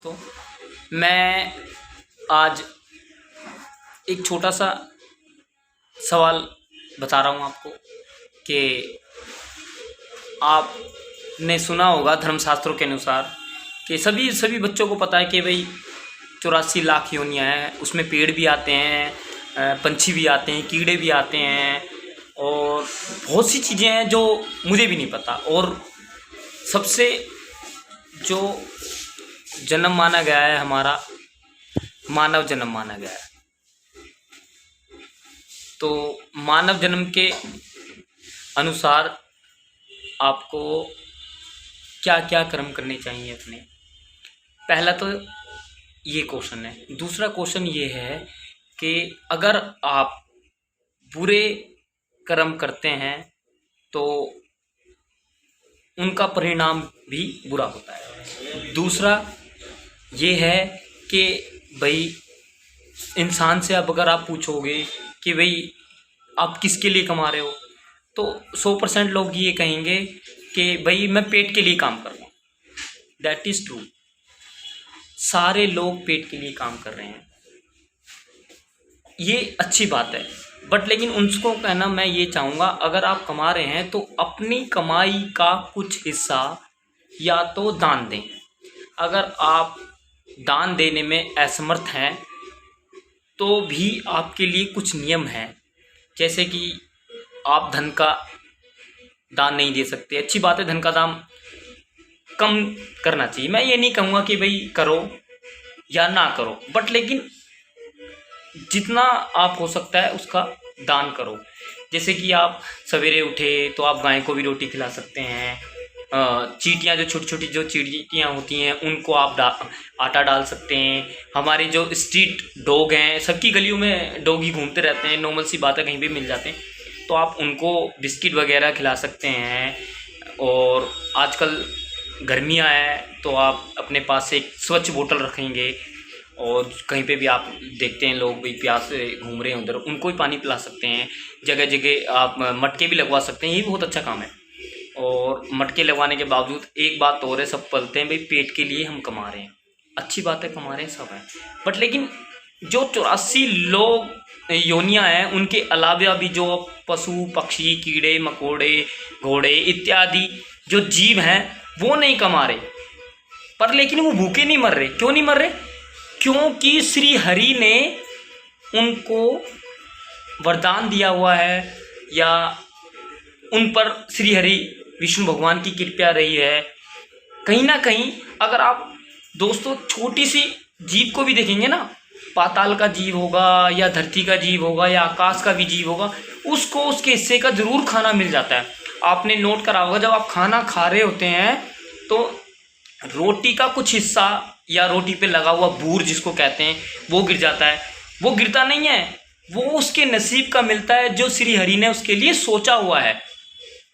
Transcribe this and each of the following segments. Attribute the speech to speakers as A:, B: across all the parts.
A: तो मैं आज एक छोटा सा सवाल बता रहा हूँ आपको कि आपने सुना होगा धर्मशास्त्रों के अनुसार कि सभी बच्चों को पता है कि भाई 84 लाख योनियाँ हैं, उसमें पेड़ भी आते हैं, पंछी भी आते हैं, कीड़े भी आते हैं और बहुत सी चीज़ें हैं जो मुझे भी नहीं पता। और सबसे जो जन्म माना गया है हमारा मानव जन्म माना गया है। तो मानव जन्म के अनुसार आपको क्या क्या कर्म करने चाहिए अपने। पहला तो ये क्वेश्चन है। दूसरा क्वेश्चन ये है कि अगर आप बुरे कर्म करते हैं तो उनका परिणाम भी बुरा होता है। दूसरा ये है कि भाई इंसान से अब अगर आप पूछोगे कि भाई आप किसके लिए कमा रहे हो, तो 100% लोग ये कहेंगे कि भाई मैं पेट के लिए काम कर रहा हूँ। That is true. सारे लोग पेट के लिए काम कर रहे हैं, ये अच्छी बात है। बट लेकिन उनको कहना मैं ये चाहूँगा, अगर आप कमा रहे हैं तो अपनी कमाई का कुछ हिस्सा या तो दान दें। अगर आप दान देने में असमर्थ हैं तो भी आपके लिए कुछ नियम हैं, जैसे कि आप धन का दान नहीं दे सकते। अच्छी बात है, धन का दान कम करना चाहिए। मैं ये नहीं कहूँगा कि भाई करो या ना करो, बट लेकिन जितना आप हो सकता है उसका दान करो। जैसे कि आप सवेरे उठे तो आप गाय को भी रोटी खिला सकते हैं। चींटियाँ, जो छोटी छोटी जो चींटियाँ होती हैं, उनको आप आटा डाल सकते हैं। हमारे जो स्ट्रीट डॉग हैं, सबकी गलियों में डॉगी घूमते रहते हैं, नॉर्मल सी बात है, कहीं भी मिल जाते हैं, तो आप उनको बिस्किट वगैरह खिला सकते हैं। और आजकल गर्मियाँ हैं तो आप अपने पास एक स्वच्छ बोतल रखेंगे और कहीं पे भी आप देखते हैं लोग भी प्यास से घूम रहे हैं उधर, उनको भी पानी पिला सकते हैं। जगह जगह आप मटके भी लगवा सकते हैं, ये भी बहुत अच्छा काम है। और मटके लगवाने के बावजूद एक बात और है, सब बोलते हैं भाई पेट के लिए हम कमा रहे हैं। अच्छी बात है, कमा रहे हैं, सब है। बट लेकिन जो 84 लोग योनियाँ हैं, उनके अलावा भी जो पशु पक्षी, कीड़े मकोड़े, घोड़े इत्यादि जो जीव हैं वो नहीं कमा रहे, पर लेकिन वो भूखे नहीं मर रहे। क्यों नहीं मर रहे? क्योंकि श्री हरि ने उनको वरदान दिया हुआ है, या उन पर श्री हरि विष्णु भगवान की कृपा रही है। कहीं ना कहीं अगर आप दोस्तों छोटी सी जीव को भी देखेंगे ना, पाताल का जीव होगा या धरती का जीव होगा या आकाश का भी जीव होगा, उसको उसके हिस्से का जरूर खाना मिल जाता है। आपने नोट करा होगा, जब आप खाना खा रहे होते हैं तो रोटी का कुछ हिस्सा या रोटी पे लगा हुआ बूर जिसको कहते हैं, वो गिर जाता है। वो गिरता नहीं है, वो उसके नसीब का मिलता है जो श्री हरि ने उसके लिए सोचा हुआ है।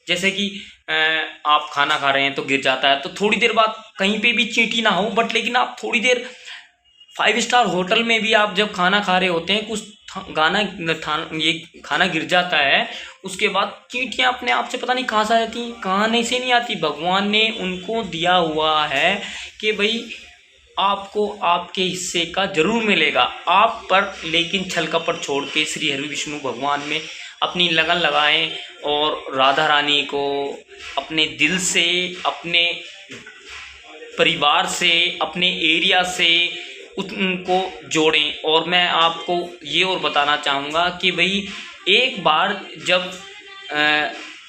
A: जैसे कि आप खाना खा रहे हैं तो गिर जाता है, तो थोड़ी देर बाद कहीं पे भी चींटी ना हो, बट लेकिन आप थोड़ी देर 5 स्टार होटल में भी आप जब खाना खा रहे होते हैं, कुछ ये खाना गिर जाता है, उसके बाद चींटियाँ अपने आप से पता नहीं कहाँ से आ जाती हैं, कहाँ नहीं से नहीं आती। भगवान ने उनको दिया हुआ है कि भाई आपको आपके हिस्से का जरूर मिलेगा। आप पर लेकिन छल कपट छोड़ के श्री हरि विष्णु भगवान में अपनी लगन लगाएं और राधा रानी को अपने दिल से, अपने परिवार से, अपने एरिया से उनको जोड़ें। और मैं आपको ये और बताना चाहूँगा कि भाई एक बार जब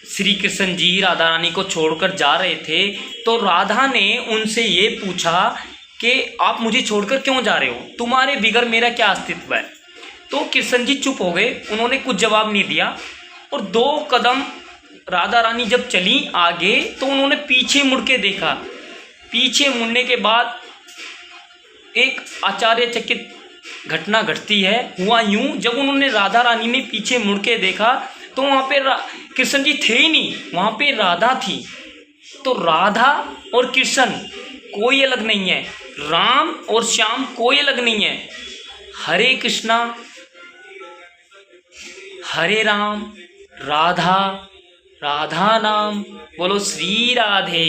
A: श्री कृष्ण जी राधा रानी को छोड़कर जा रहे थे, तो राधा ने उनसे ये पूछा कि आप मुझे छोड़कर क्यों जा रहे हो, तुम्हारे बिगर मेरा क्या अस्तित्व है। तो कृष्ण जी चुप हो गए, उन्होंने कुछ जवाब नहीं दिया। और 2 कदम राधा रानी जब चली आगे, तो उन्होंने पीछे मुड़ के देखा। पीछे मुड़ने के बाद एक आश्चर्यचकित घटना घटती है। हुआ यूं, जब उन्होंने राधा रानी ने पीछे मुड़ के देखा तो वहाँ पे कृष्ण जी थे ही नहीं, वहाँ पे राधा थी। तो राधा और कृष्ण कोई अलग नहीं है, राम और श्याम कोई अलग नहीं है। हरे कृष्णा हरे राम, राधा राधा नाम। बोलो श्री राधे।